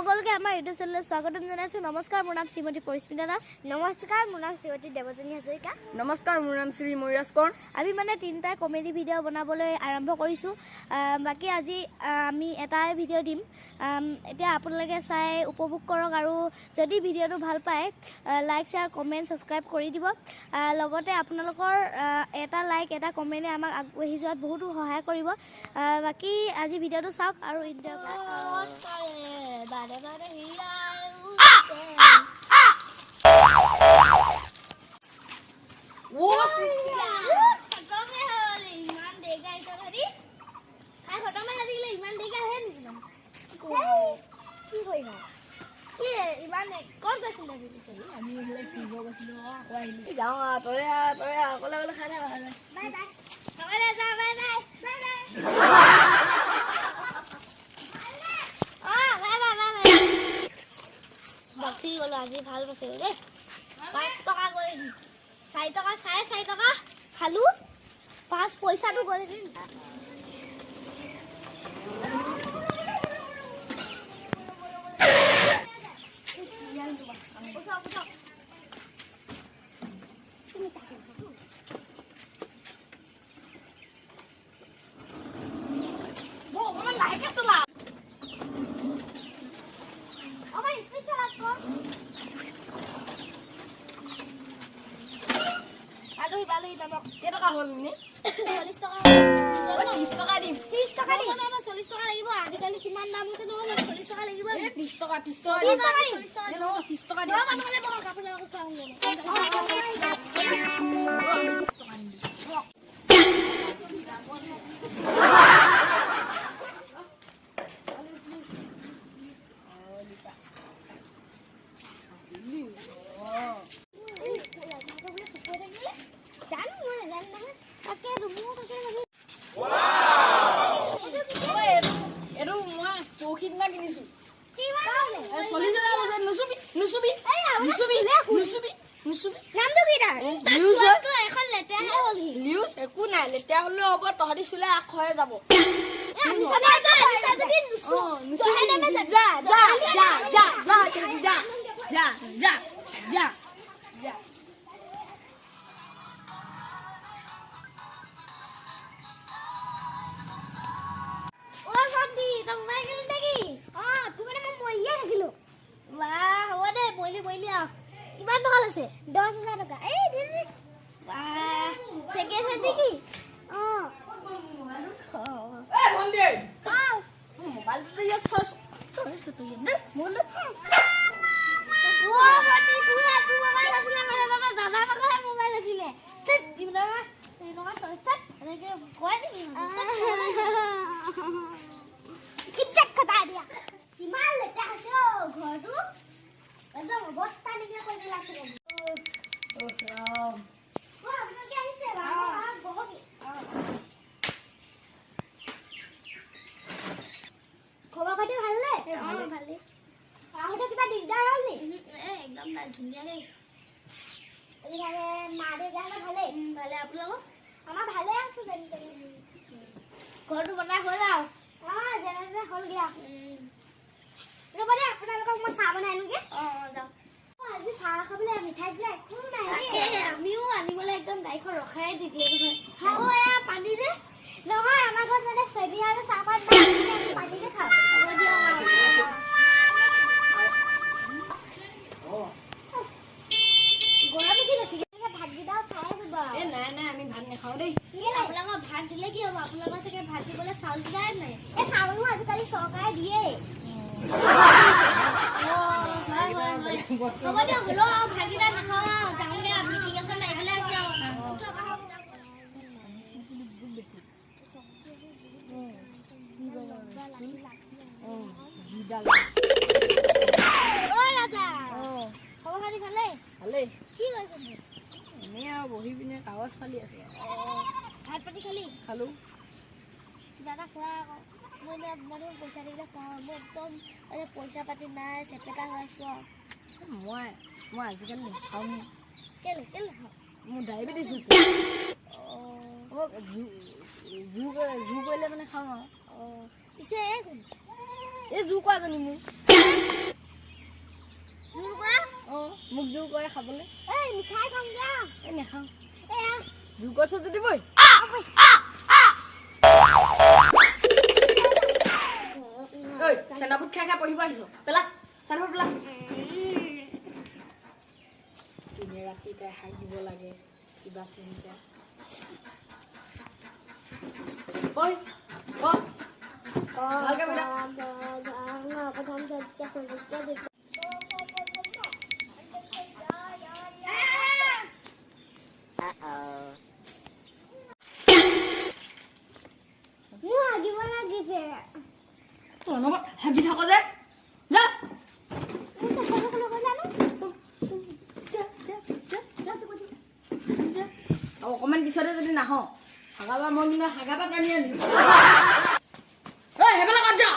সকলোকে আমাৰ ইউটিউব চেনেললৈ স্বাগতম জনাইছো। নমস্কাৰ, মোৰ নাম শ্ৰীমতী পৰিস্মিতা দাস। নমস্কাৰ, মোৰ নাম শ্ৰীমতী দেৱজনী হাজৰিকা। নমস্কাৰ, মোৰ নাম শ্ৰী ময়ূৰাজ কোঁৱৰ। আমি মানে তিনিটা কমেডি ভিডিঅ' বনাবলৈ আৰম্ভ কৰিছোঁ। বাকী আজি আমি এটাই ভিডিঅ' দিম। এতিয়া আপোনালোকে চাই উপভোগ কৰক আৰু যদি ভিডিঅ'টো ভাল পায় লাইক শ্বেয়াৰ কমেণ্ট ছাবস্ক্ৰাইব কৰি দিব। লগতে আপোনালোকৰ এটা লাইক এটা কমেণ্টে আমাক আগবাঢ়ি যোৱাত বহুতো সহায় কৰিব। বাকী আজি ভিডিঅ'টো চাওক আৰু এনজয় কৰক। আজি ভাল পাইছে দেই। 5 টকা গ'লে 4 টকা 4.5 টকা খালো। 5 পইচাটো গ'লে কেইটকা হ'ল নে? 40 টকা 30 টকা দিম। 30 টকা দিব না, 40 টকা লাগিব। আজিকালি কিমান দাম হৈছে নহয়, 40 টকা লাগিব। 30 টকা 30 টকা দিম। 30 টকা দিম। মানুহলে মই কাপোৰ লগত পাওঁ। লেতেৰা হলেও হ'ব, তহঁতি চুলে আখয়ে যাব। কিমান টকা লৈছে? 10,000 টকা। ছেকেণ্ড হেণ্ড নেকি? ঘৰটো বনাই হ'ল আৰু যেনে হ'ল দিয়া। ৰ'বা দেই, আপোনালোকক মই চাহ বনাই আনোগে। যাওঁ। আজি চাহ খাবলৈ মিঠাই দিলে একো নাই। আমিও আনিবলৈ একদম গাড়ীখন ৰখাই দি দিয়ে নহয়। এয়া পানী যে নহয়, আমাৰ ঘৰত মানে চেনি আৰু চাহপাত পানীকে খাওঁ। গৰম উঠি গৈছে, ভাতকেইটা খাই যাব। নাই নাই, আমি ভাত নাখাওঁ দেই। আপোনালোকক ভাত দিলে কি হ'ব? আপোনালোকৰ চাগে ভাত দিবলৈ চাউল দিয়াই নাই। এই চাউলো আজিকালি চৰকাৰে দিয়ে। হ'ব দিয়ক, হ'লেও আৰু ভাতকেইটা নাখাওঁ আৰু যাওঁগে। মিটিং এখন মাৰিবলৈ আছে আৰু। ৰাজা খবৰ খাতি ভালেই? ভালেই। কি কৰিছে? এনেই আৰু বহি পিনে কাগজ ফালি আছো। ভাত পাতি খালি? খালো। কিবা এটা খোৱা আকৌ। মই পইচা দিলে খুৱাওঁ। মই একদম পইচা পাতি নাই, চেপেটা হৈ আছো আৰু। মই আজিকালি নাখাওঁ। কেলে নাখাওঁ? মোৰ ডায়েবেটিছ হৈছে। জোৰ কৰিলে মানে খাওঁ আৰু। পিছে এই জোৰ কৰাজনী মোৰ মোক জোৰ কৰে খাবলৈ এই মিঠাই খাম দিয়া এই নেখাওঁ এয়া জোৰ কৰিছ যদি বৈ ঐ চেনাপুত খাই খাই পঢ়িব আহিছ পেলা চেনাপুত পেলা দিনে ৰাতি তাই খাই দিব লাগে কিবা কিনিটা ঐ ভালকে বেটা প্ৰথম সত্য মোৰ হাগিব লাগিছে হাগি থাক যে যা অকণমান পিছতে যদি নাহ হাগাবা মই কিন্তু হাগাবা টানি আনিম সেইফালে কাট যা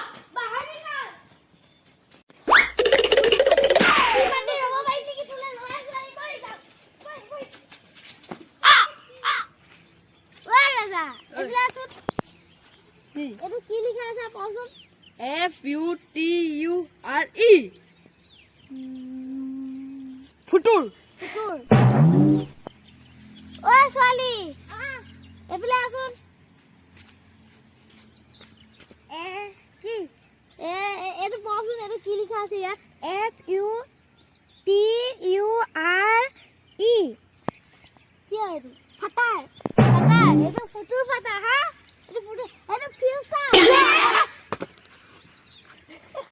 এইটো কি লিখা আছে কচোন FUTURE ফুটুৰ ঐ ছোৱালী এইফালে আছোন কি এইটো পঢ়চোন এইটো কি লিখা আছে ইয়াত FUTURE কি হয় এইটো ফাটাৰ এইটো ফুটুৰ ফাটাৰ হা এইটো ফুটুৰ এইটো ফিউচাৰ